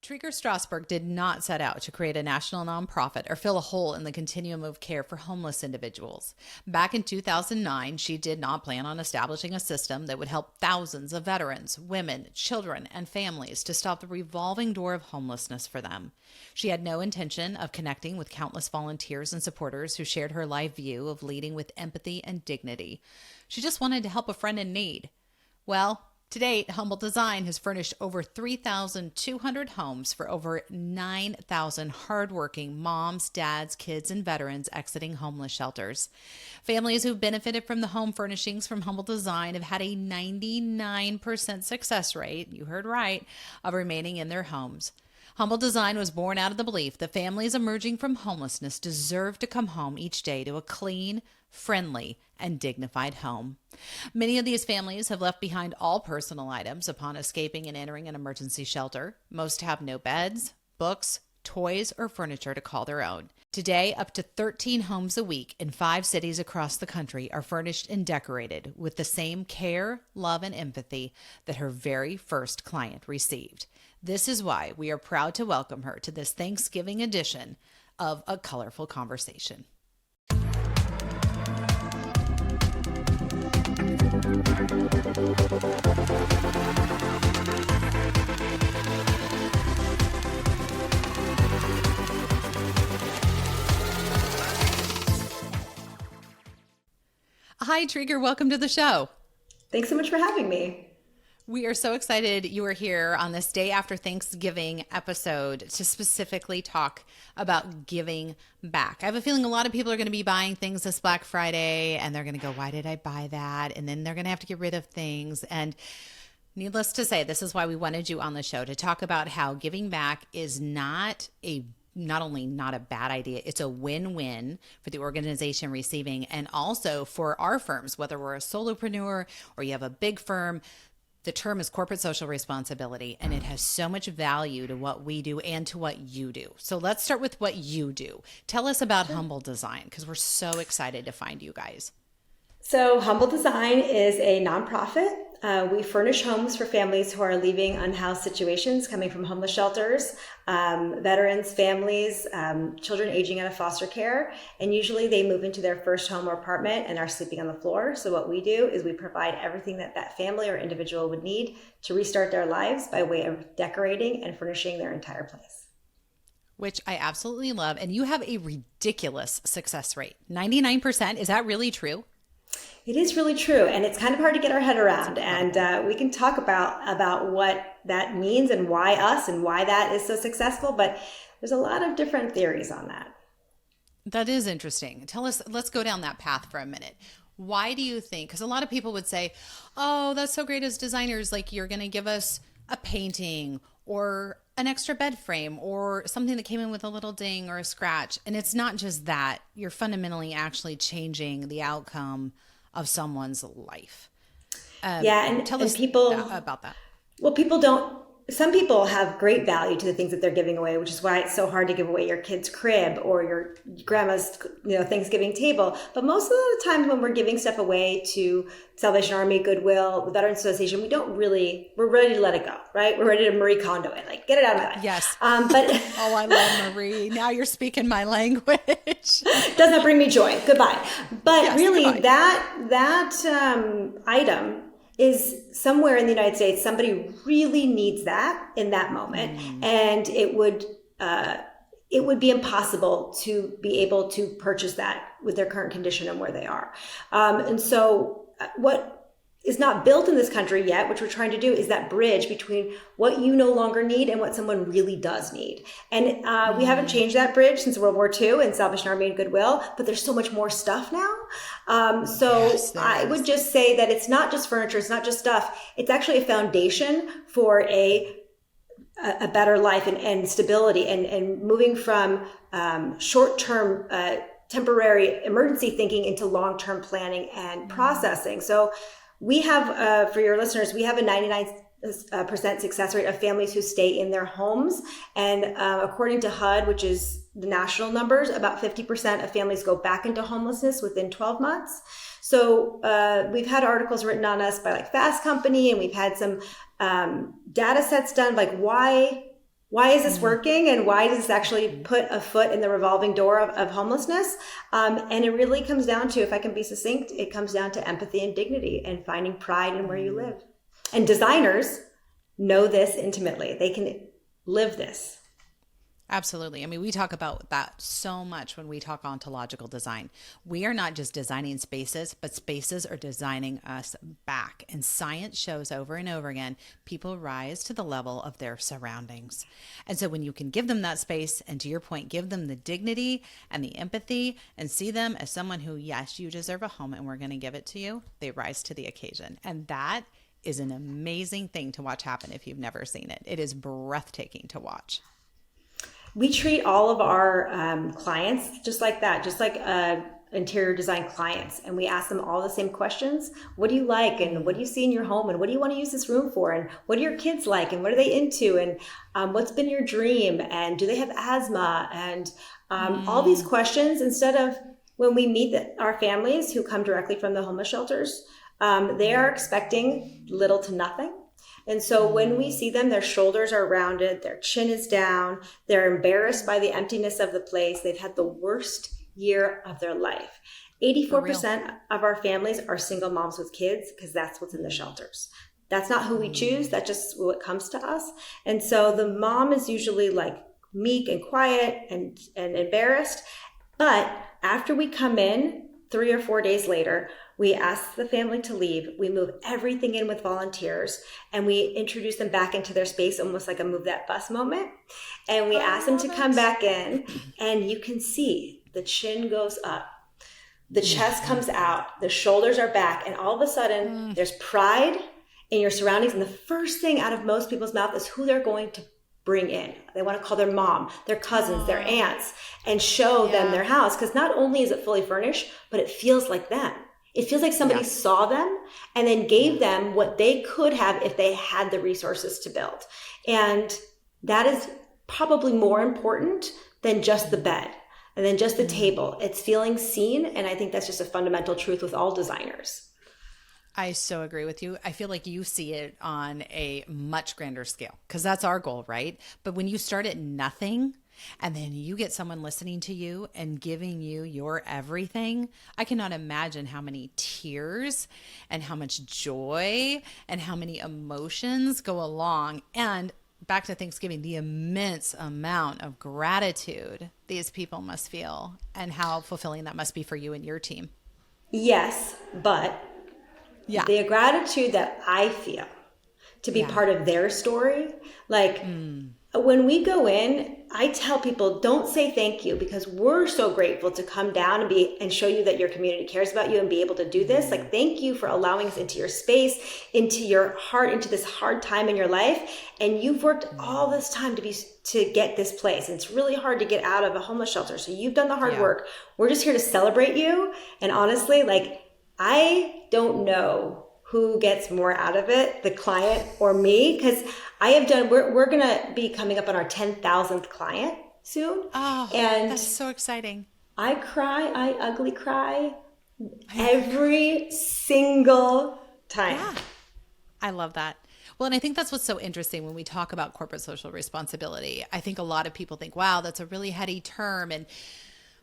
Treger Strasberg did not set out to create a national nonprofit or fill a hole in the continuum of care for homeless individuals. Back in 2009, she did not plan on establishing a system that would help thousands of veterans, women, children, and families to stop the revolving door of homelessness for them. She had no intention of connecting with countless volunteers and supporters who shared her life view of leading with empathy and dignity. She just wanted to help a friend in need. Well, to date, Humble Design has furnished over 3,200 homes for over 9,000 hardworking moms, dads, kids, and veterans exiting homeless shelters. Families who've benefited from the home furnishings from Humble Design have had a 99% success rate, you heard right, of remaining in their homes. Humble Design was born out of the belief that families emerging from homelessness deserve to come home each day to a clean, friendly, and dignified home. Many of these families have left behind all personal items upon escaping and entering an emergency shelter. Most have no beds, books, toys, or furniture to call their own. Today, up to 13 homes a week in 5 cities across the country are furnished and decorated with the same care, love, and empathy that her very first client received. This is why we are proud to welcome her to this Thanksgiving edition of A Colorful Conversation. Hi, Treger. Welcome to the show. Thanks so much for having me. We are so excited you are here on this day after Thanksgiving episode to specifically talk about giving back. I have a feeling a lot of people are going to be buying things this Black Friday and they're going to go, why did I buy that? And then they're going to have to get rid of things. And needless to say, this is why we wanted you on the show to talk about how giving back is not only not a bad idea, it's a win-win for the organization receiving and also for our firms, whether we're a solopreneur or you have a big firm. The term is corporate social responsibility, and it has so much value to what we do and to what you do. So let's start with what you do. Tell us about Humble Design, because we're so excited to find you guys. So Humble Design is a nonprofit. We furnish homes for families who are leaving unhoused situations, coming from homeless shelters, veterans, families, children aging out of foster care. And usually they move into their first home or apartment and are sleeping on the floor. So what we do is we provide everything that that family or individual would need to restart their lives by way of decorating and furnishing their entire place. Which I absolutely love. And you have a ridiculous success rate. 99%. Is that really true? It is really true, and it's kind of hard to get our head around, and we can talk about what that means and why us and why that is so successful, but there's a lot of different theories on that. That is interesting. Tell us, let's go down that path for a minute. Why do you think, because a lot of people would say, oh, that's so great as designers, like you're going to give us a painting or an extra bed frame or something that came in with a little ding or a scratch. And it's not just that, you're fundamentally actually changing the outcome of someone's life. And tell us people about that. Well, some people have great value to the things that they're giving away, which is why it's so hard to give away your kid's crib or your grandma's, Thanksgiving table. But most of the time when we're giving stuff away to Salvation Army, Goodwill, the Veterans Association, we're ready to let it go, right? We're ready to Marie Kondo it, like get it out of my life. Yes. But oh, I love Marie. Now you're speaking my language. Does not bring me joy. Goodbye. But yes, really goodbye. that item is somewhere in the United States, somebody really needs that in that moment. And it would be impossible to be able to purchase that with their current condition and where they are. And so what is not built in this country yet, which we're trying to do, is that bridge between what you no longer need and what someone really does need. And we haven't changed that bridge since World War II and Salvation Army and Goodwill, but there's so much more stuff now. Yes, I would just say that it's not just furniture, it's not just stuff. It's actually a foundation for a better life and stability and moving from short-term temporary emergency thinking into long-term planning and processing. So we have, for your listeners, we have a 99% success rate of families who stay in their homes. And according to HUD, which is the national numbers, about 50% of families go back into homelessness within 12 months. So we've had articles written on us by like Fast Company, and we've had some data sets done, like why why is this working, and why does this actually put a foot in the revolving door of homelessness? And it really comes down to, if I can be succinct, it comes down to empathy and dignity and finding pride in where you live. And designers know this intimately. They can live this. Absolutely. I mean, we talk about that so much when we talk ontological design. We are not just designing spaces, but spaces are designing us back. And science shows over and over again, people rise to the level of their surroundings. And so when you can give them that space, and to your point, give them the dignity and the empathy and see them as someone who, yes, you deserve a home and we're going to give it to you, they rise to the occasion. And that is an amazing thing to watch happen if you've never seen it. It is breathtaking to watch. We treat all of our clients just like that, just like interior design clients. And we ask them all the same questions. What do you like? And what do you see in your home? And what do you want to use this room for? And what do your kids like? And what are they into? And what's been your dream? And do they have asthma? And all these questions, instead of when we meet our families who come directly from the homeless shelters, they are expecting little to nothing. And so when we see them, their shoulders are rounded, their chin is down, they're embarrassed by the emptiness of the place. They've had the worst year of their life. 84% of our families are single moms with kids, because that's what's in the shelters. That's not who we choose. That's just what comes to us. And so the mom is usually like meek and quiet and embarrassed. But after we come in 3 or 4 days later, we ask the family to leave. We move everything in with volunteers, and we introduce them back into their space, almost like a move that bus moment. And we ask them to come back in, and you can see the chin goes up, the chest comes out, the shoulders are back, and all of a sudden there's pride in your surroundings. And the first thing out of most people's mouth is who they're going to bring in. They want to call their mom, their cousins, their aunts, and show them their house. Because not only is it fully furnished, but it feels like them. It feels like somebody saw them and then gave them what they could have if they had the resources to build. And that is probably more important than just the bed and then just the table. It's feeling seen. And I think that's just a fundamental truth with all designers. I so agree with you. I feel like you see it on a much grander scale, because that's our goal, right? But when you start at nothing, and then you get someone listening to you and giving you your everything, I cannot imagine how many tears and how much joy and how many emotions go along. And back to Thanksgiving, the immense amount of gratitude these people must feel, and how fulfilling that must be for you and your team. Yes, but the gratitude that I feel to be part of their story, like when we go in, I tell people, don't say thank you, because we're so grateful to come down and show you that your community cares about you and be able to do this. Like, thank you for allowing us into your space, into your heart, into this hard time in your life. And you've worked all this time to get this place. And it's really hard to get out of a homeless shelter. So you've done the hard work. We're just here to celebrate you. And honestly, like, I don't know who gets more out of it, the client or me, because we're going to be coming up on our 10,000th client soon. Oh, and that's so exciting. I ugly cry every single time. Yeah, I love that. Well, and I think that's what's so interesting when we talk about corporate social responsibility. I think a lot of people think, wow, that's a really heady term. And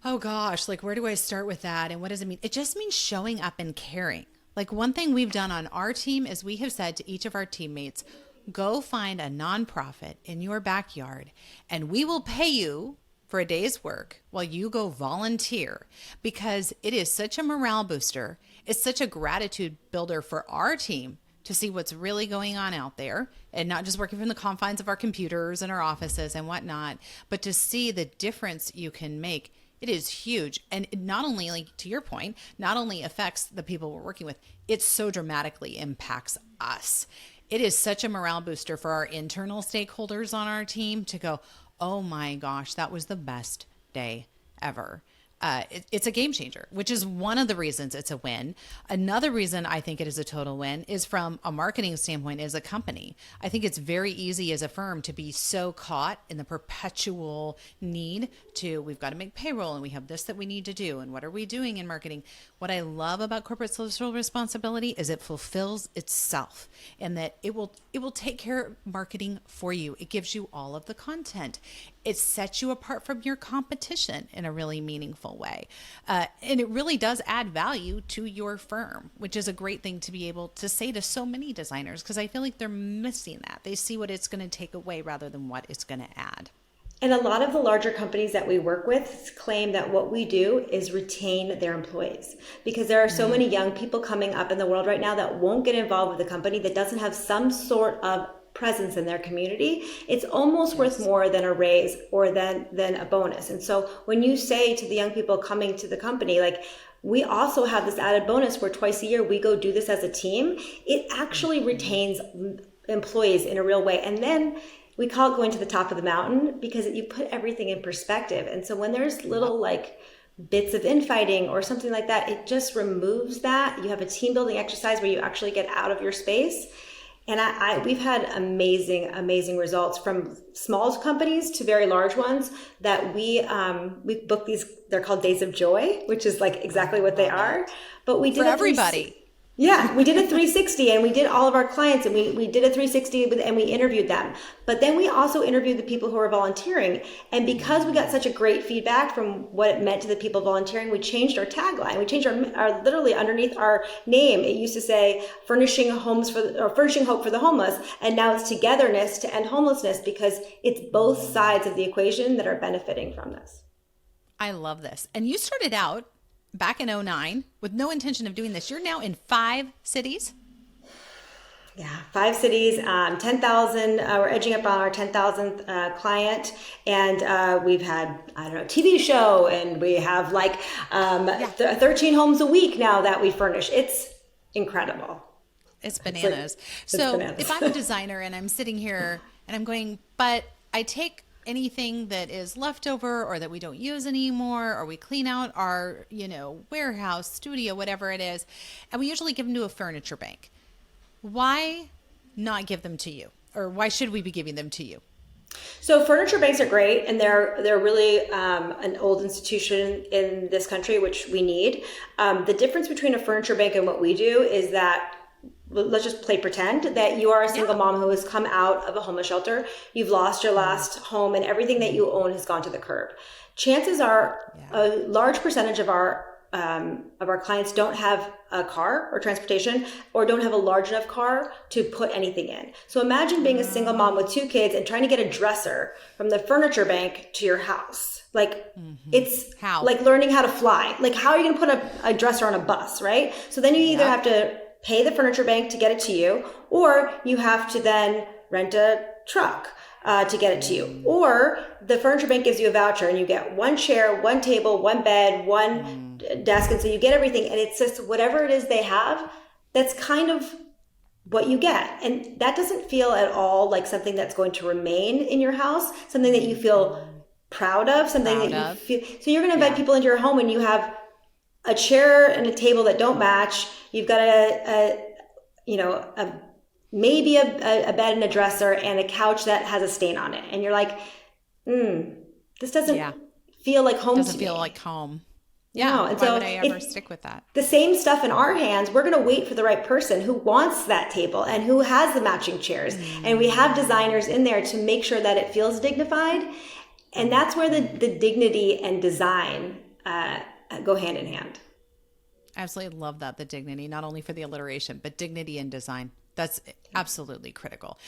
oh gosh, like, where do I start with that? And what does it mean? It just means showing up and caring. Like, one thing we've done on our team is we have said to each of our teammates, go find a nonprofit in your backyard and we will pay you for a day's work while you go volunteer, because it is such a morale booster. It's such a gratitude builder for our team to see what's really going on out there, and not just working from the confines of our computers and our offices and whatnot, but to see the difference you can make. It is huge. And it not only, like, to your point, not only affects the people we're working with, it so dramatically impacts us. It is such a morale booster for our internal stakeholders on our team to go, oh my gosh, that was the best day ever. it's a game changer, which is one of the reasons it's a win. Another reason I think it is a total win is from a marketing standpoint as a company. I think it's very easy as a firm to be so caught in the perpetual need to, we've got to make payroll and we have this that we need to do. And what are we doing in marketing? What I love about corporate social responsibility is it fulfills itself, and that it will take care of marketing for you. It gives you all of the content. It sets you apart from your competition in a really meaningful way. And it really does add value to your firm, which is a great thing to be able to say to so many designers, because I feel like they're missing that. They see what it's going to take away rather than what it's going to add. And a lot of the larger companies that we work with claim that what we do is retain their employees, because there are so many young people coming up in the world right now that won't get involved with a company that doesn't have some sort of presence in their community. It's almost worth more than a raise or than a bonus. And so when you say to the young people coming to the company, like, we also have this added bonus where twice a year we go do this as a team, it actually retains employees in a real way. And then we call it going to the top of the mountain, because you put everything in perspective. And so when there's little like bits of infighting or something like that, it just removes that. You have a team building exercise where you actually get out of your space. And we've had amazing results from small companies to very large ones that we book these. They're called Days of Joy, which is like exactly what they are. But we did for everybody. Yeah, we did a 360, and we did all of our clients, and we did a 360 and we interviewed them. But then we also interviewed the people who were volunteering. And because we got such a great feedback from what it meant to the people volunteering, we changed our tagline. We changed our literally underneath our name. It used to say furnishing hope for the homeless. And now it's togetherness to end homelessness, because it's both sides of the equation that are benefiting from this. I love this. And you started out back in 2009 with no intention of doing this. You're now in 5 cities. Yeah, 5 cities, 10,000. We're edging up on our 10,000th client, and we've had, TV show, and we have 13 homes a week now that we furnish. It's incredible. It's bananas. If I'm a designer and I'm sitting here and I'm going, but I take anything that is left over or that we don't use anymore, or we clean out our, warehouse, studio, whatever it is, and we usually give them to a furniture bank. Why not give them to you? Or why should we be giving them to you? So furniture banks are great, and they're really an old institution in this country, which we need. The difference between a furniture bank and what we do is that, let's just play pretend that you are a single mom who has come out of a homeless shelter. You've lost your last home, and everything that you own has gone to the curb. Chances are a large percentage of our clients don't have a car or transportation, or don't have a large enough car to put anything in. So imagine being a single mom with 2 kids and trying to get a dresser from the furniture bank to your house. It's like learning how to fly. Like, how are you going to put a dresser on a bus, right? So then you either have to pay the furniture bank to get it to you, or you have to then rent a truck to get it to you. Or the furniture bank gives you a voucher and you get 1 chair, 1 table, 1 bed, 1 desk. And so you get everything, and it's just whatever it is they have, that's kind of what you get. And that doesn't feel at all like something that's going to remain in your house, something that you feel proud of, something that you feel. So you're going to invite people into your home and you have a chair and a table that don't match. You've got maybe a bed and a dresser and a couch that has a stain on it. And you're like, this doesn't feel like home. Doesn't feel like home. Yeah. No. And why would I ever stick with that? The same stuff in our hands. We're going to wait for the right person who wants that table and who has the matching chairs. And we have designers in there to make sure that it feels dignified. And that's where the dignity and design go hand in hand. I absolutely love that. The dignity, not only for the alliteration, but dignity and design. That's absolutely critical.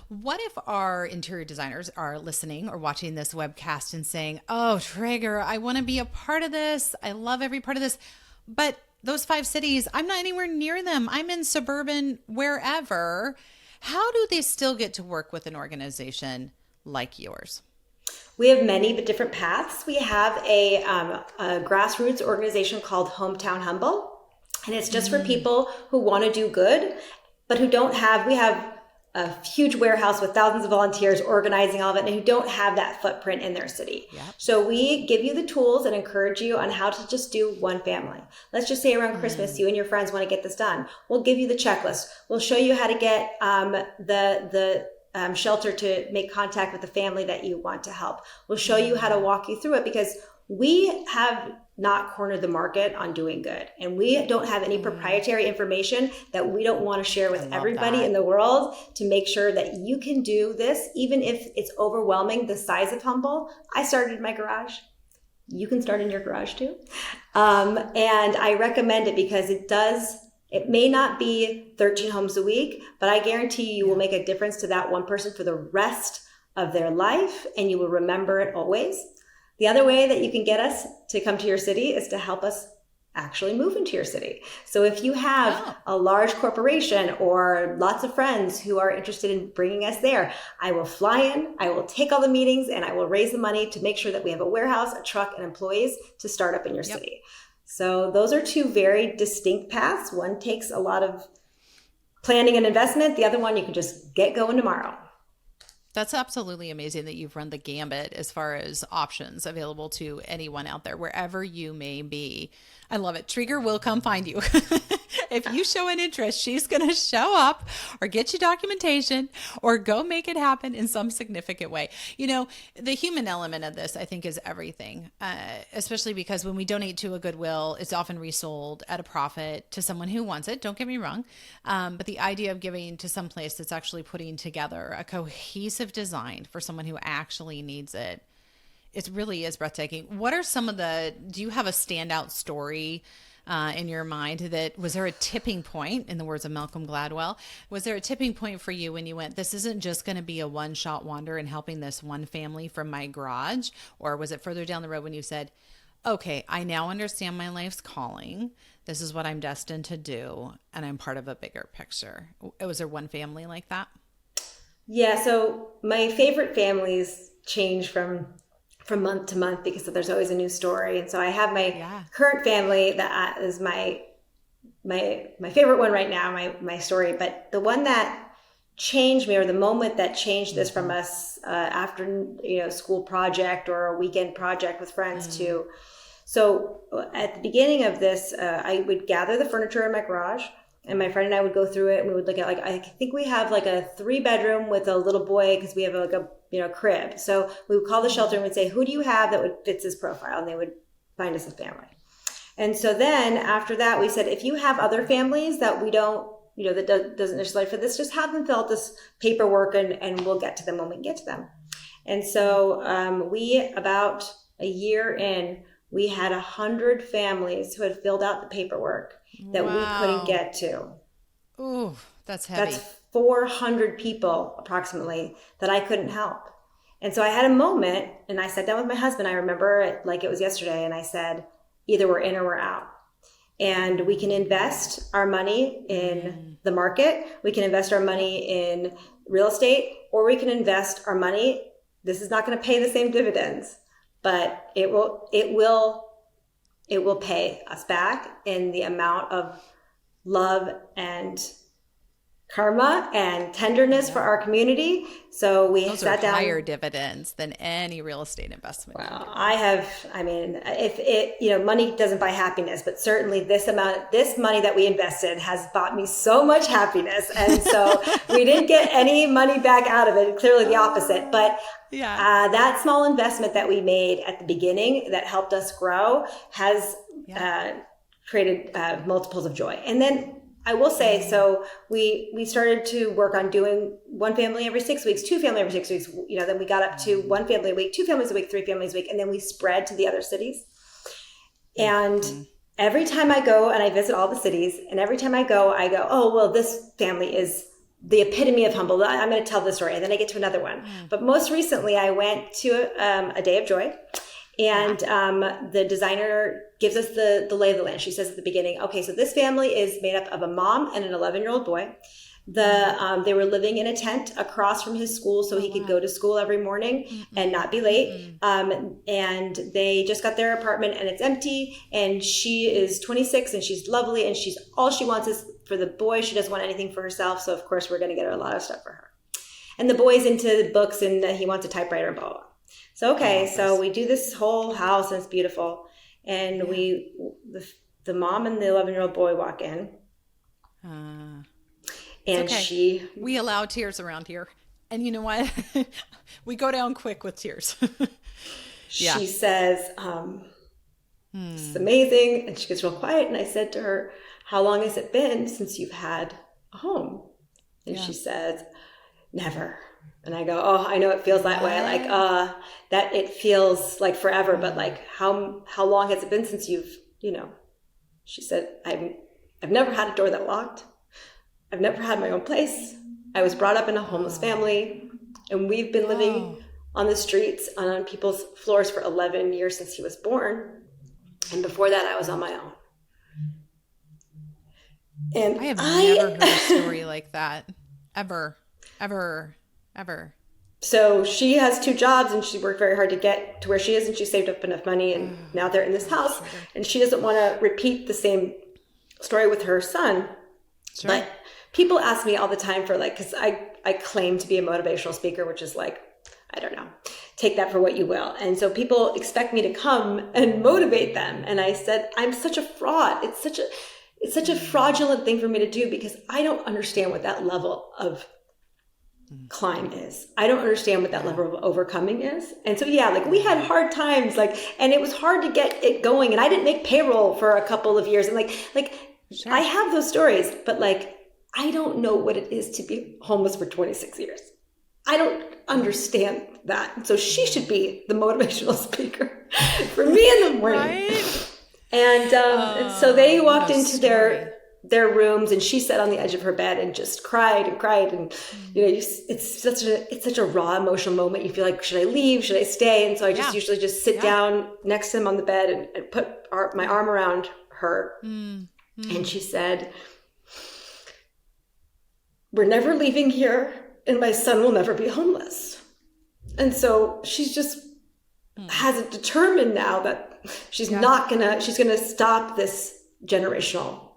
What if our interior designers are listening or watching this webcast and saying, oh, Treger, I want to be a part of this. I love every part of this. But those 5 cities, I'm not anywhere near them. I'm in suburban wherever. How do they still get to work with an organization like yours? We have many but different paths. We have a grassroots organization called Hometown Humble, and it's just for people who want to do good, but who don't have. We have a huge warehouse with thousands of volunteers organizing all of it and who don't have that footprint in their city. Yep. So we give you the tools and encourage you on how to just do one family. Let's just say around Christmas, you and your friends want to get this done. We'll give you the checklist. We'll show you how to get the shelter to make contact with the family that you want to help. We'll show you how to walk you through it, because we have not cornered the market on doing good. And we don't have any proprietary information that we don't want to share with everybody in the world to make sure that you can do this, even if it's overwhelming the size of Humble. I started in my garage. You can start in your garage too. And I recommend it because it may not be 13 homes a week, but I guarantee you will make a difference to that one person for the rest of their life, and you will remember it always. The other way that you can get us to come to your city is to help us actually move into your city. So if you have a large corporation or lots of friends who are interested in bringing us there, I will fly in, I will take all the meetings, and I will raise the money to make sure that we have a warehouse, a truck, and employees to start up in your city. So those are two very distinct paths. One takes a lot of planning and investment. The other one, you can just get going tomorrow. That's absolutely amazing that you've run the gambit as far as options available to anyone out there, wherever you may be. I love it. Treger will come find you. If you show an interest, she's going to show up or get you documentation or go make it happen in some significant way. You know, the human element of this, I think, is everything, especially because when we donate to a Goodwill, it's often resold at a profit to someone who wants it. Don't get me wrong. But the idea of giving to some place that's actually putting together a cohesive design for someone who actually needs it, it really is breathtaking. What are do you have a standout story in your mind was there a tipping point, in the words of Malcolm Gladwell, was there a tipping point for you when you went, this isn't just going to be a one-shot wonder in helping this one family from my garage? Or was it further down the road when you said, okay, I now understand my life's calling. This is what I'm destined to do. And I'm part of a bigger picture. Was there one family like that? Yeah. So my favorite families change from month to month because there's always a new story. And so I have my current family that is my favorite one right now, my story. But the one that changed me, or the moment that changed this from us after school project or a weekend project with friends to, so at the beginning of this, I would gather the furniture in my garage. And my friend and I would go through it, and we would look at, I think we have a 3-bedroom with a little boy because we have a crib. So we would call the shelter and we'd say, who do you have that would fits this profile? And they would find us a family. And so then after that, we said, if you have other families that we don't, that doesn't necessarily fit this, just have them fill out this paperwork and we'll get to them when we can get to them. And so we, about a year in, we had 100 families who had filled out the paperwork that we couldn't get to. Ooh, that's heavy. That's 400 people approximately that I couldn't help. And so I had a moment, and I sat down with my husband. I remember it like it was yesterday. And I said, either we're in or we're out. And we can invest our money in the market. We can invest our money in real estate, or we can invest our money. This is not going to pay the same dividends, but it will pay us back in the amount of love and karma and tenderness for our community. So we sat down. Higher dividends than any real estate investment. Well, if money doesn't buy happiness, but certainly this money that we invested has bought me so much happiness. And so we didn't get any money back out of it, clearly the opposite. But that small investment that we made at the beginning that helped us grow has created multiples of joy. And then I will say, so we started to work on doing one family every 6 weeks, 2 family every 6 weeks. Then we got up to 1 family a week, 2 families a week, 3 families a week, and then we spread to the other cities. And every time I go and I visit all the cities, and every time I go, oh, well, this family is the epitome of humble. I'm going to tell this story. And then I get to another one. But most recently, I went to a day of joy. And the designer gives us the lay of the land. She says at the beginning, okay, so this family is made up of a mom and an 11-year-old boy. They were living in a tent across from his school so he could go to school every morning and not be late. And they just got their apartment and it's empty. And she is 26 and she's lovely. And all she wants is for the boy. She doesn't want anything for herself. So of course we're going to get her a lot of stuff for her. And the boy's into books and he wants a typewriter and blah, blah. So, so we do this whole house and it's beautiful. And the mom and the 11-year-old boy walk in. And we allow tears around here. And you know what? We go down quick with tears. She says, this is amazing. And she gets real quiet. And I said to her, how long has it been since you've had a home? And she says, never. And I go, oh, I know it feels that way. Like, that it feels like forever, but like how long has it been since you've, she said, I've never had a door that locked. I've never had my own place. I was brought up in a homeless family and we've been living on the streets on people's floors for 11 years since he was born. And before that, I was on my own. And I have never heard a story like that. Ever. So she has 2 jobs and she worked very hard to get to where she is and she saved up enough money and now they're in this house and she doesn't want to repeat the same story with her son. Sure. But people ask me all the time for because I claim to be a motivational speaker, which is I don't know, take that for what you will. And so people expect me to come and motivate them. And I said, I'm such a fraud. It's such a fraudulent thing for me to do because I don't understand what that level of climb is. I don't understand what that level of overcoming is. And so, we had hard times, and it was hard to get it going. And I didn't make payroll for a couple of years. And sure. I have those stories, but I don't know what it is to be homeless for 26 years. I don't understand that. So she should be the motivational speaker for me in the morning. Right? And so they walked into their rooms and she sat on the edge of her bed and just cried and cried. And, it's such a raw emotional moment. You feel like, should I leave? Should I stay? And so I just usually just sit down next to him on the bed and put my arm around her. And she said, we're never leaving here and my son will never be homeless. And so she's just has it determined now that she's she's going to stop this generational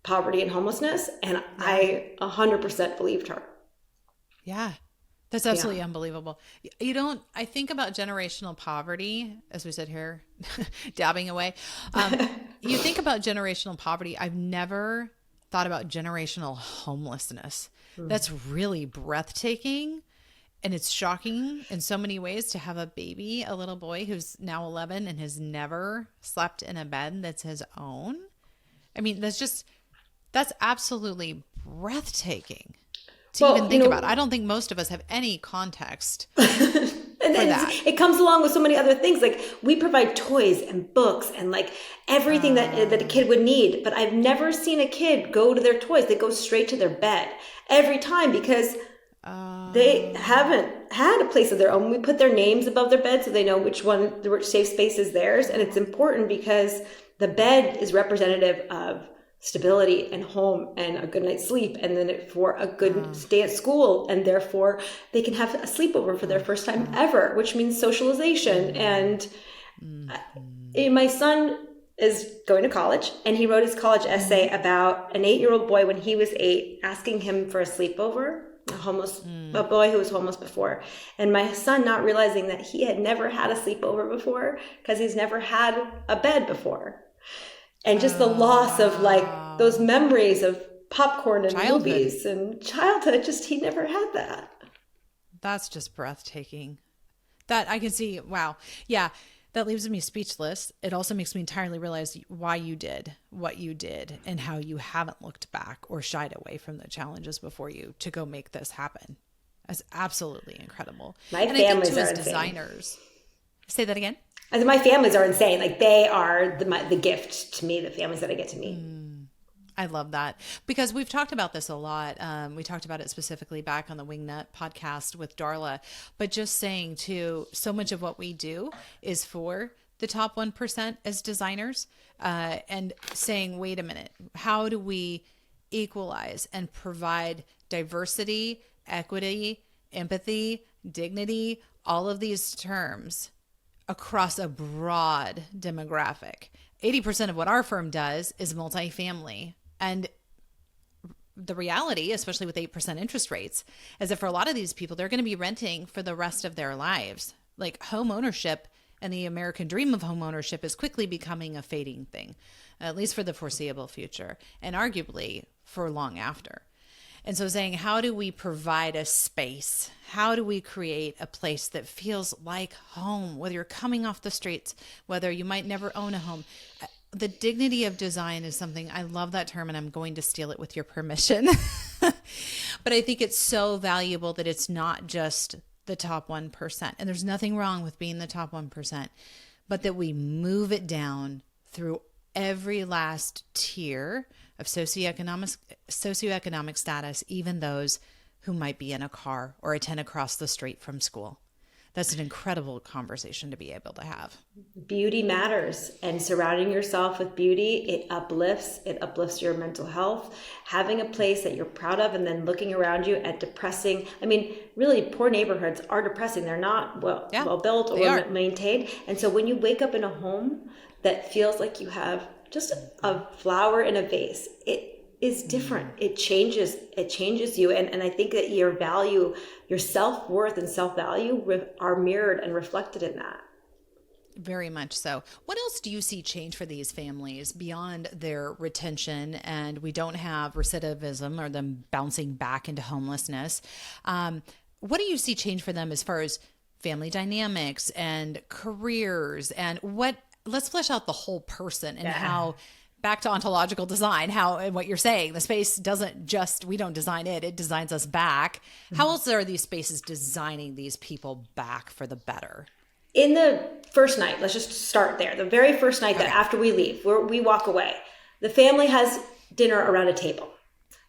poverty and homelessness. And I 100% believed her. Yeah. That's absolutely unbelievable. I think about generational poverty, as we said here, dabbing away. You think about generational poverty. I've never thought about generational homelessness. That's really breathtaking. And it's shocking in so many ways to have a baby, a little boy who's now 11 and has never slept in a bed that's his own. I mean, that's absolutely breathtaking to even think about. I don't think most of us have any context for that. It comes along with so many other things. We provide toys and books and everything that a kid would need. But I've never seen a kid go to their toys. They go straight to their bed every time because they haven't had a place of their own. We put their names above their bed so they know which safe space is theirs. And it's important because the bed is representative of stability and home and a good night's sleep, and then for a good stay at school, and therefore they can have a sleepover for their first time ever, which means socialization. And my son is going to college, and he wrote his college essay about an 8-year-old boy when he was 8 asking him for a sleepover, a boy who was homeless before, and my son not realizing that he had never had a sleepover before because he's never had a bed before. And just the loss of those memories of popcorn and movies and childhood, he never had that. That's just breathtaking. That I can see. Wow. Yeah. That leaves me speechless. It also makes me entirely realize why you did what you did and how you haven't looked back or shied away from the challenges before you to go make this happen. That's absolutely incredible. My families are insane. Designers. Say that again. And my families are insane. They are the gift to me, the families that I get to meet. I love that because we've talked about this a lot. We talked about it specifically back on the Wingnut podcast with Darla, but just saying too, so much of what we do is for the top 1% as designers, and saying, wait a minute, how do we equalize and provide diversity, equity, empathy, dignity, all of these terms across a broad demographic. 80% of what our firm does is multifamily. And the reality, especially with 8% interest rates, is that for a lot of these people, they're going to be renting for the rest of their lives. Like home ownership and the American dream of home ownership is quickly becoming a fading thing, at least for the foreseeable future, and arguably for long after. And so saying, how do we provide a space? How do we create a place that feels like home, whether you're coming off the streets, whether you might never own a home? The dignity of design is something, I love that term, and I'm going to steal it with your permission. But I think it's so valuable that it's not just the top 1%. And there's nothing wrong with being the top 1%, but that we move it down through every last tier of socioeconomic status, even those who might be in a car or attend across the street from school. That's an incredible conversation to be able to have. Beauty matters, and surrounding yourself with beauty, it uplifts your mental health. Having a place that you're proud of, and then looking around you at depressing, I mean, really poor neighborhoods are depressing. They're not well built or maintained. And so when you wake up in a home that feels like you have just a flower in a vase, it is different. It changes you. And I think that your value, your self-worth and self-value are mirrored and reflected in that. Very much so. What else do you see change for these families beyond their retention, and we don't have recidivism or them bouncing back into homelessness? What do you see change for them as far as family dynamics and careers, and let's flesh out the whole person and how, back to ontological design, how, and what you're saying, the space doesn't just, we don't design it, it designs us back. How else are these spaces designing these people back for the better? In the first night, let's just start there. The very first night that after we leave, we walk away, the family has dinner around a table.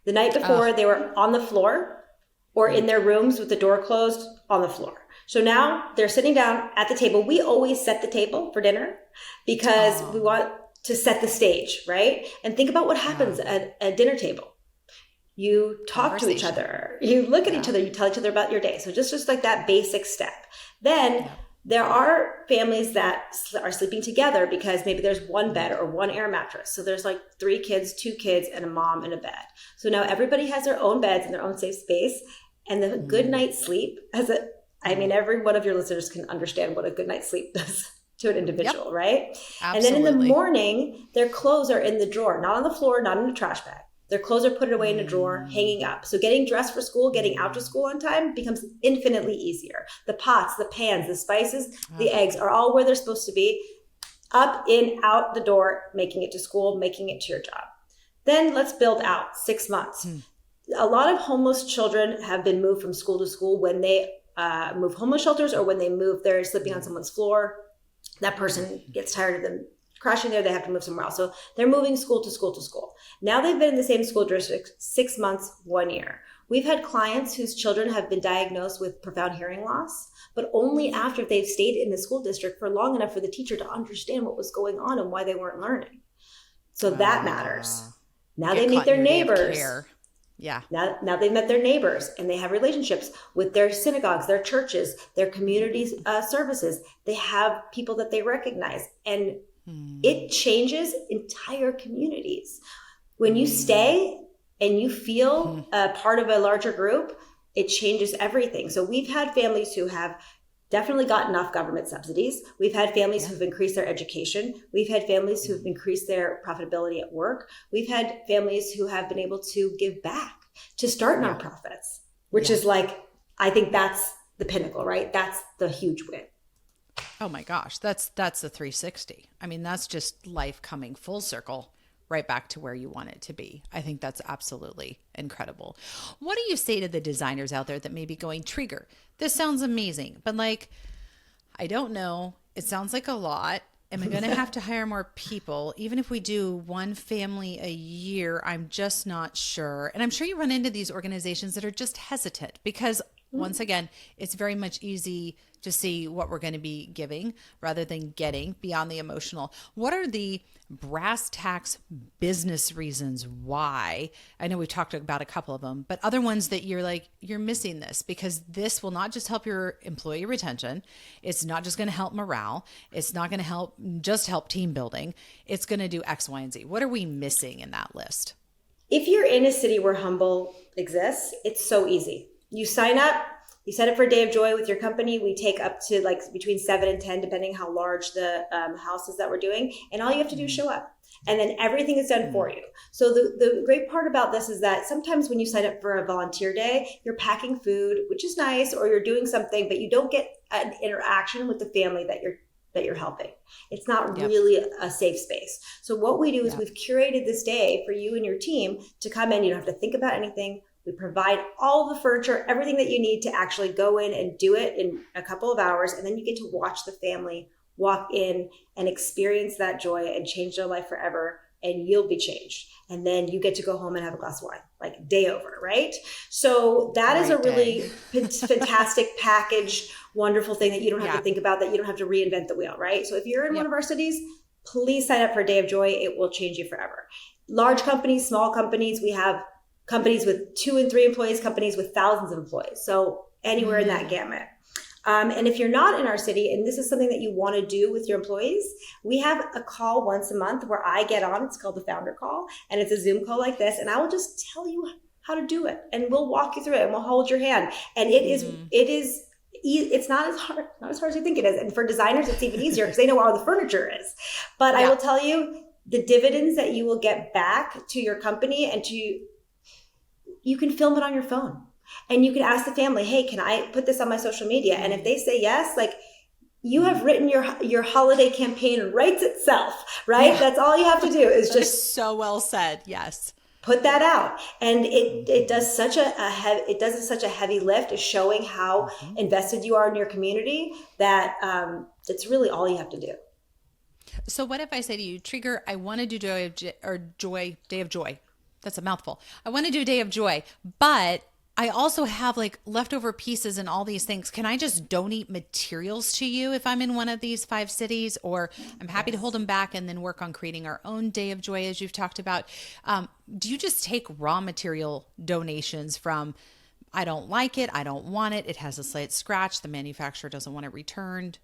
The night before, they were on the floor or in their rooms with the door closed on the floor. So now they're sitting down at the table. We always set the table for dinner because we want to set the stage, right? And think about what happens at a dinner table. You talk to each other, you look at each other, you tell each other about your day. So just like that basic step. Then there are families that are sleeping together because maybe there's one bed or one air mattress. So there's like 3 kids, 2 kids, and a mom in a bed. So now everybody has their own beds and their own safe space. And the good night's sleep, every one of your listeners can understand what a good night's sleep does to an individual, right? Absolutely. And then in the morning, their clothes are in the drawer, not on the floor, not in a trash bag. Their clothes are put away in a drawer, hanging up. So getting dressed for school, getting out to school on time becomes infinitely easier. The pots, the pans, the spices, the eggs are all where they're supposed to be. Up, in, out the door, making it to school, making it to your job. Then let's build out 6 months. A lot of homeless children have been moved from school to school when they move homeless shelters, or when they move, they're sleeping on someone's floor. That person gets tired of them crashing there, they have to move somewhere else. So they're moving school to school to school. Now they've been in the same school district 6 months, 1 year. We've had clients whose children have been diagnosed with profound hearing loss, but only after they've stayed in the school district for long enough for the teacher to understand what was going on and why they weren't learning. So that matters. Now they meet their neighbors. Yeah. Now they've met their neighbors and they have relationships with their synagogues, their churches, their community services. They have people that they recognize, and it changes entire communities. When you stay and you feel a part of a larger group, it changes everything. So we've had families who have definitely gotten off government subsidies. We've had families who've increased their education. We've had families who've increased their profitability at work. We've had families who have been able to give back, to start nonprofits, which is like, I think that's the pinnacle, right? That's the huge win. Oh my gosh, that's the 360. I mean, that's just life coming full circle right back to where you want it to be. I think that's absolutely incredible. What do you say to the designers out there that may be going, Treger, this sounds amazing, but like, I don't know. It sounds like a lot. Am I going to have to hire more people? Even if we do one family a year, I'm just not sure. And I'm sure you run into these organizations that are just hesitant because Once again, it's very much easy to see what we're going to be giving rather than getting beyond the emotional. What are the brass tacks business reasons why? I know we've talked about a couple of them, but other ones that you're like, you're missing this because this will not just help your employee retention. It's not just going to help morale. It's not going to help team building. It's going to do X, Y, and Z. What are we missing in that list? If you're in a city where Humble exists, it's so easy. You sign up, you set up for a day of joy with your company. We take up to like between 7 and 10, depending how large the house is that we're doing. And all you have to do is show up. And then everything is done for you. So the great part about this is that sometimes when you sign up for a volunteer day, you're packing food, which is nice, or you're doing something, but you don't get an interaction with the family that you're helping. It's not really a safe space. So what we do is we've curated this day for you and your team to come in. You don't have to think about anything. We provide all the furniture, everything that you need to actually go in and do it in a couple of hours. And then you get to watch the family walk in and experience that joy and change their life forever. And you'll be changed. And then you get to go home and have a glass of wine, like day over, right? So that is a really fantastic package, wonderful thing that you don't have to think about, that you don't have to reinvent the wheel, right? So if you're in one of our cities, please sign up for a day of joy. It will change you forever. Large companies, small companies, we have companies with 2 and 3 employees, companies with thousands of employees. So anywhere in that gamut. And if you're not in our city, and this is something that you want to do with your employees, we have a call once a month where I get on. It's called the Founder Call, and it's a Zoom call like this. And I will just tell you how to do it, and we'll walk you through it, and we'll hold your hand. And it's not as hard as you think it is. And for designers, it's even easier because they know where all the furniture is. But I will tell you the dividends that you will get back to your company, and you can film it on your phone. And you can ask the family, hey, can I put this on my social media? And if they say yes, like, you have written your holiday campaign writes itself, right? Yeah. That's all you have to do is just so well said. Yes. Put that out. And it does such a heavy lift, is showing how invested you are in your community, that it's really all you have to do. So what if I say to you, Treger, I want to do Day of Joy. That's a mouthful. I want to do Day of Joy, but I also have like leftover pieces and all these things. Can I just donate materials to you if I'm in one of these 5 cities? Or I'm happy to hold them back and then work on creating our own Day of Joy, as you've talked about. Do you just take raw material donations from, I don't like it, I don't want it, it has a slight scratch, the manufacturer doesn't want it returned?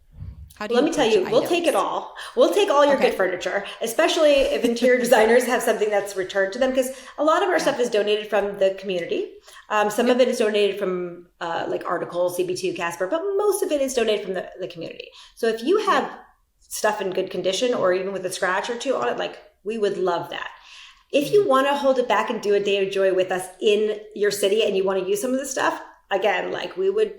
Let me tell you, we'll take it all. We'll take all your good furniture, especially if interior designers have something that's returned to them, because a lot of our stuff is donated from the community. Some of it is donated from like Articles, CB2, Casper, but most of it is donated from the community. So if you have stuff in good condition, or even with a scratch or two on it, like, we would love that. If you want to hold it back and do a Day of Joy with us in your city and you want to use some of the stuff, again, like, we would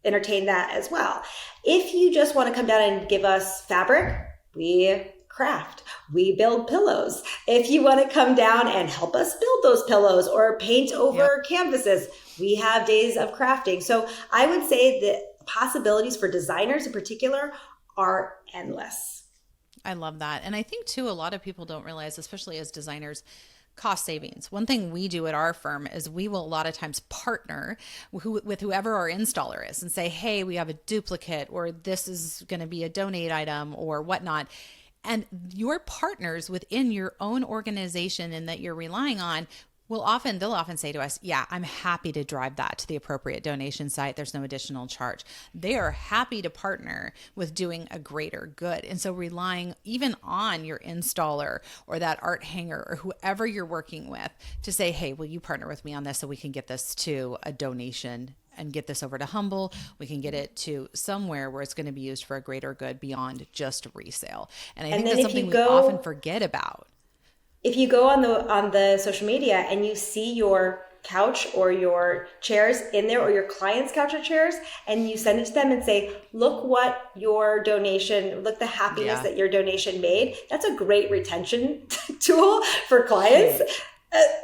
entertain that as well. If you just want to come down and give us fabric, we craft, we build pillows. If you want to come down and help us build those pillows or paint over canvases, we have days of crafting. So I would say the possibilities for designers in particular are endless. I love that. And I think too, a lot of people don't realize, especially as designers, cost savings. One thing we do at our firm is we will a lot of times partner with whoever our installer is and say, hey, we have a duplicate, or this is going to be a donate item or whatnot. And your partners within your own organization and that you're relying on they'll often say to us, yeah, I'm happy to drive that to the appropriate donation site. There's no additional charge. They are happy to partner with doing a greater good. And so relying even on your installer or that art hanger or whoever you're working with to say, hey, will you partner with me on this so we can get this to a donation and get this over to Humble? We can get it to somewhere where it's going to be used for a greater good beyond just resale. And I think that's something we often forget about. If you go on the social media and you see your couch or your chairs in there, or your client's couch or chairs, and you send it to them and say, look what your donation, look the happiness that your donation made, that's a great retention tool for clients.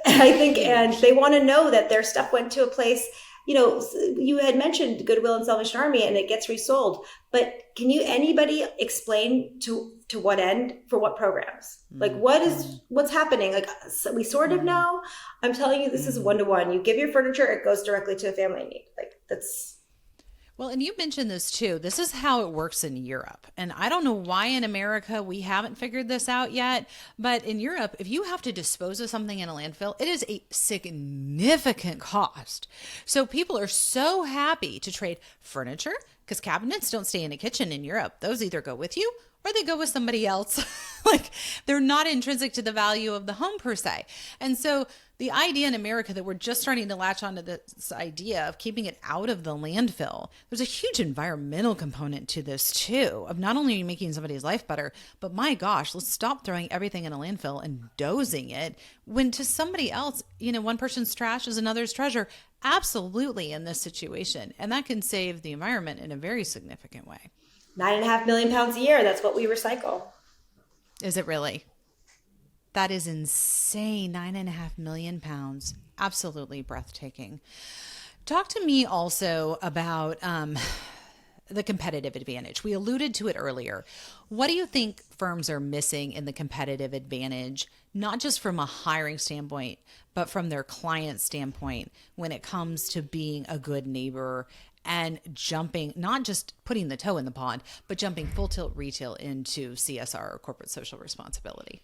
I think, and they want to know that their stuff went to a place You had mentioned Goodwill and Salvation Army, and it gets resold. But can anybody explain to what end, for what programs? Like, what's happening? Like, so we sort of know. I'm telling you, this is 1-to-1. You give your furniture, it goes directly to a family in need. Like, that's. Well, and you mentioned this too. This is how it works in Europe. And I don't know why in America we haven't figured this out yet. But in Europe, if you have to dispose of something in a landfill, it is a significant cost. So people are so happy to trade furniture, because cabinets don't stay in a kitchen in Europe. Those either go with you or they go with somebody else. Like, they're not intrinsic to the value of the home per se. And so the idea in America that we're just starting to latch onto this idea of keeping it out of the landfill, there's a huge environmental component to this too, of not only making somebody's life better, but my gosh, let's stop throwing everything in a landfill and dozing it, when to somebody else, one person's trash is another's treasure. Absolutely, in this situation. And that can save the environment in a very significant way. 9.5 million pounds a year. That's what we recycle. Is it really? That is insane. 9.5 million pounds. Absolutely breathtaking. Talk to me also about the competitive advantage. We alluded to it earlier. What do you think firms are missing in the competitive advantage, not just from a hiring standpoint, but from their client standpoint, when it comes to being a good neighbor and jumping, not just putting the toe in the pond, but jumping full tilt retail into CSR, or corporate social responsibility?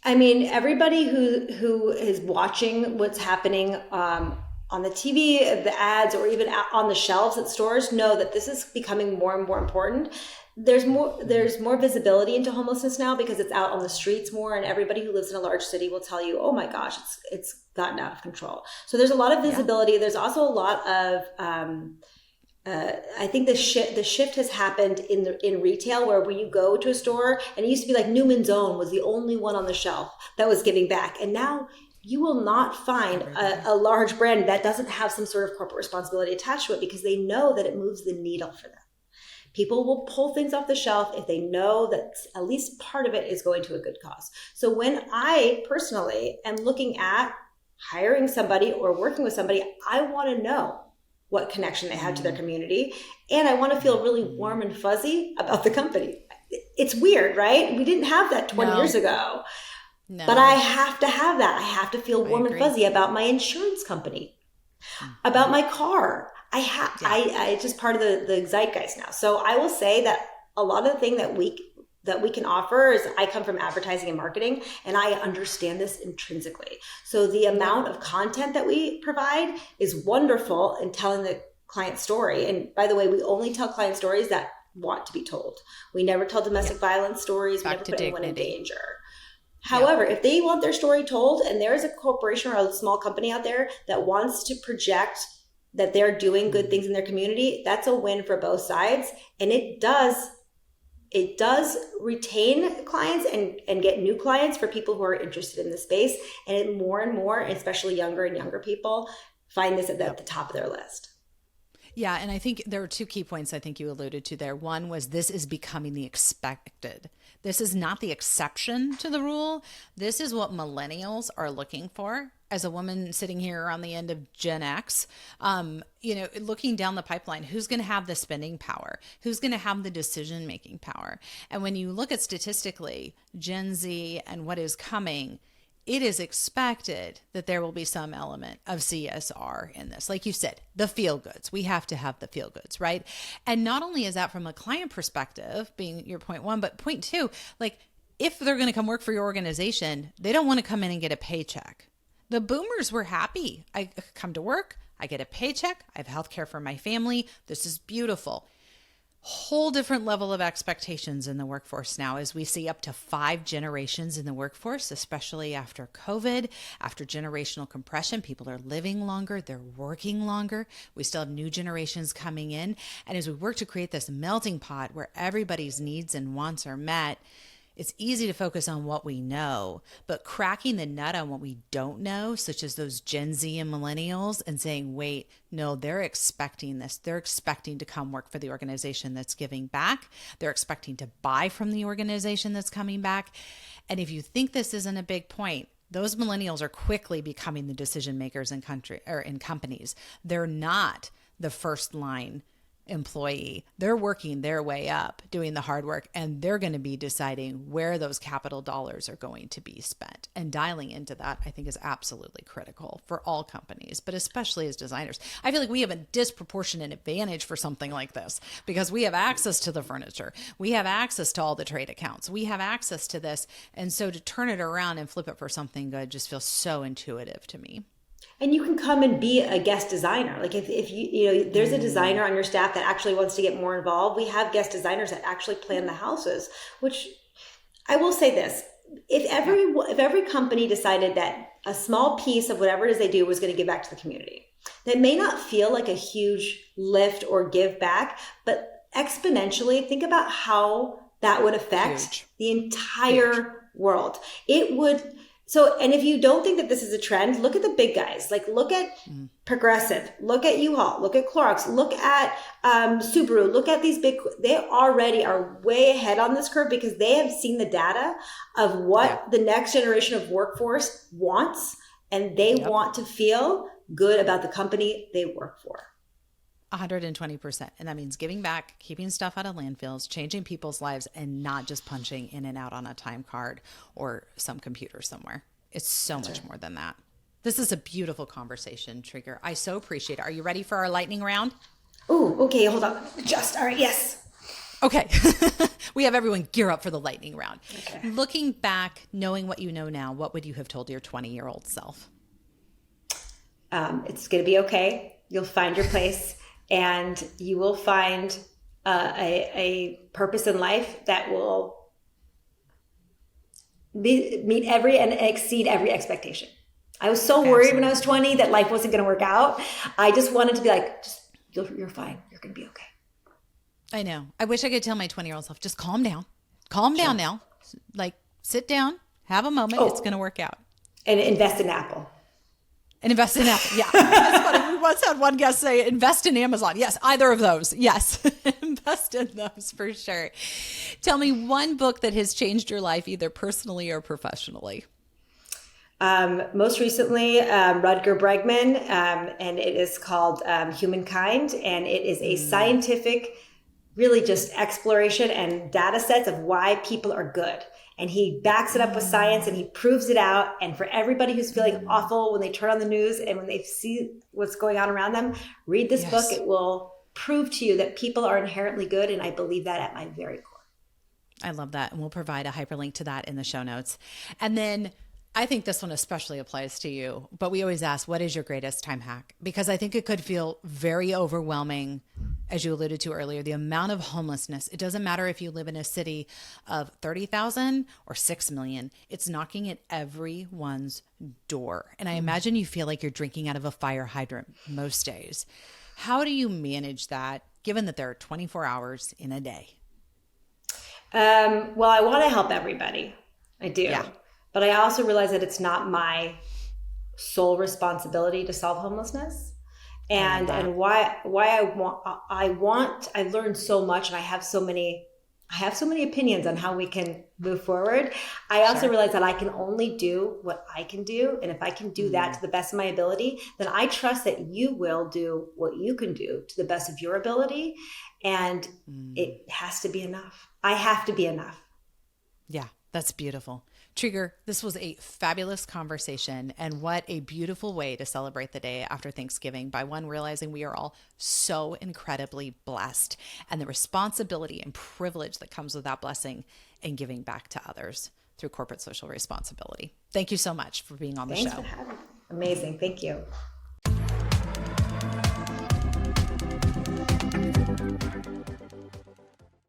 I mean, everybody who is watching what's happening on the TV, the ads, or even on the shelves at stores know that this is becoming more and more important. There's more visibility into homelessness now because it's out on the streets more, and everybody who lives in a large city will tell you, oh my gosh, it's gotten out of control. So there's a lot of visibility. Yeah. There's also a lot of I think the shift has happened in retail, where when you go to a store, and it used to be like Newman's Own was the only one on the shelf that was giving back, and now you will not find a large brand that doesn't have some sort of corporate responsibility attached to it, because they know that it moves the needle for them. People will pull things off the shelf if they know that at least part of it is going to a good cause. So when I personally am looking at hiring somebody or working with somebody, I want to know what connection they have to their community. And I want to feel really warm and fuzzy about the company. It's weird, right? We didn't have that 20 years ago. No. But I have to have that. I have to feel warm and fuzzy about my insurance company, about my car. It's just part of the zeitgeist now. So I will say that a lot of the thing that we can offer is, I come from advertising and marketing, and I understand this intrinsically. So the amount of content that we provide is wonderful in telling the client story. And by the way, we only tell client stories that want to be told. We never tell domestic violence stories. We never put anyone in danger. However, if they want their story told, and there is a corporation or a small company out there that wants to project that they're doing good things in their community, that's a win for both sides. And it does retain clients and get new clients for people who are interested in the space. And more and more, especially younger and younger people, find this at the top of their list. Yeah. And I think there are two key points I think you alluded to there. One was, this is becoming the expected. This is not the exception to the rule. This is what millennials are looking for. As a woman sitting here on the end of Gen X, looking down the pipeline, who's going to have the spending power? Who's going to have the decision-making power? And when you look at statistically Gen Z and what is coming, it is expected that there will be some element of CSR in this. Like you said, the feel goods. We have to have the feel goods, right? And not only is that from a client perspective, being your point one, but point two, like, if they're going to come work for your organization, they don't want to come in and get a paycheck. The boomers were happy. I come to work, I get a paycheck, I have healthcare for my family. This is beautiful. Whole different level of expectations in the workforce now, as we see up to 5 generations in the workforce, especially after COVID, after generational compression. People are living longer, they're working longer. We still have new generations coming in. And as we work to create this melting pot where everybody's needs and wants are met, it's easy to focus on what we know, but cracking the nut on what we don't know, such as those Gen Z and millennials, and saying, wait, no, they're expecting this. They're expecting to come work for the organization that's giving back. They're expecting to buy from the organization that's coming back. And if you think this isn't a big point, those millennials are quickly becoming the decision makers in companies. They're not the first line employee. They're working their way up, doing the hard work, and they're going to be deciding where those capital dollars are going to be spent. And dialing into that, I think, is absolutely critical for all companies, but especially as designers. I feel like we have a disproportionate advantage for something like this because we have access to the furniture. We have access to all the trade accounts. We have access to this. And so to turn it around and flip it for something good just feels so intuitive to me. And you can come and be a guest designer. Like if you there's a designer on your staff that actually wants to get more involved. We have guest designers that actually plan the houses, which I will say this. If every company decided that a small piece of whatever it is they do was going to give back to the community, that may not feel like a huge lift or give back, but exponentially think about how that would affect the entire world. It would. So, and if you don't think that this is a trend, look at the big guys. Like look at Progressive, look at U-Haul, look at Clorox, look at Subaru, look at these big, they already are way ahead on this curve because they have seen the data of what the next generation of workforce wants, and they want to feel good about the company they work for. 120%. And that means giving back, keeping stuff out of landfills, changing people's lives, and not just punching in and out on a time card or some computer somewhere. It's so much more than that. This is a beautiful conversation, Treger. I so appreciate it. Are you ready for our lightning round? Oh, okay. Hold on. All right. Yes. Okay. We have everyone gear up for the lightning round. Okay. Looking back, knowing what you know now, what would you have told your 20-year-old self? It's going to be okay. You'll find your place. And you will find a purpose in life that will meet every and exceed every expectation. I was so worried when I was 20 that life wasn't going to work out. I just wanted to be like, you're fine. You're going to be okay. I know. I wish I could tell my 20-year-old self, just calm down. Calm down now. Like, sit down, have a moment. It's going to work out. And invest in Apple. And invest in Apple. Yeah. That's funny. We once had one guest say, invest in Amazon. Yes, either of those. Yes. Invest in those for sure. Tell me one book that has changed your life, either personally or professionally. Most recently, Rutger Bregman, and it is called Humankind. And it is a scientific, really just exploration and data sets of why people are good. And he backs it up with science and he proves it out. And for everybody who's feeling awful when they turn on the news and when they see what's going on around them, read this book. It will prove to you that people are inherently good. And I believe that at my very core. I love that. And we'll provide a hyperlink to that in the show notes. And then I think this one especially applies to you, but we always ask, what is your greatest time hack? Because I think it could feel very overwhelming, as you alluded to earlier, the amount of homelessness. It doesn't matter if you live in a city of 30,000 or 6 million, it's knocking at everyone's door. And I imagine you feel like you're drinking out of a fire hydrant most days. How do you manage that, given that there are 24 hours in a day? Well, I want to help everybody. I do. Yeah. But I also realize that it's not my sole responsibility to solve homelessness. And why I learned so much, and I have so many opinions on how we can move forward. I also realize that I can only do what I can do. And if I can do that to the best of my ability, then I trust that you will do what you can do to the best of your ability. And it has to be enough. I have to be enough. Yeah, that's beautiful. Treger, this was a fabulous conversation, and what a beautiful way to celebrate the day after Thanksgiving by one realizing we are all so incredibly blessed and the responsibility and privilege that comes with that blessing and giving back to others through corporate social responsibility. Thank you so much for being on the show. Thanks for having me. Amazing. Thank you.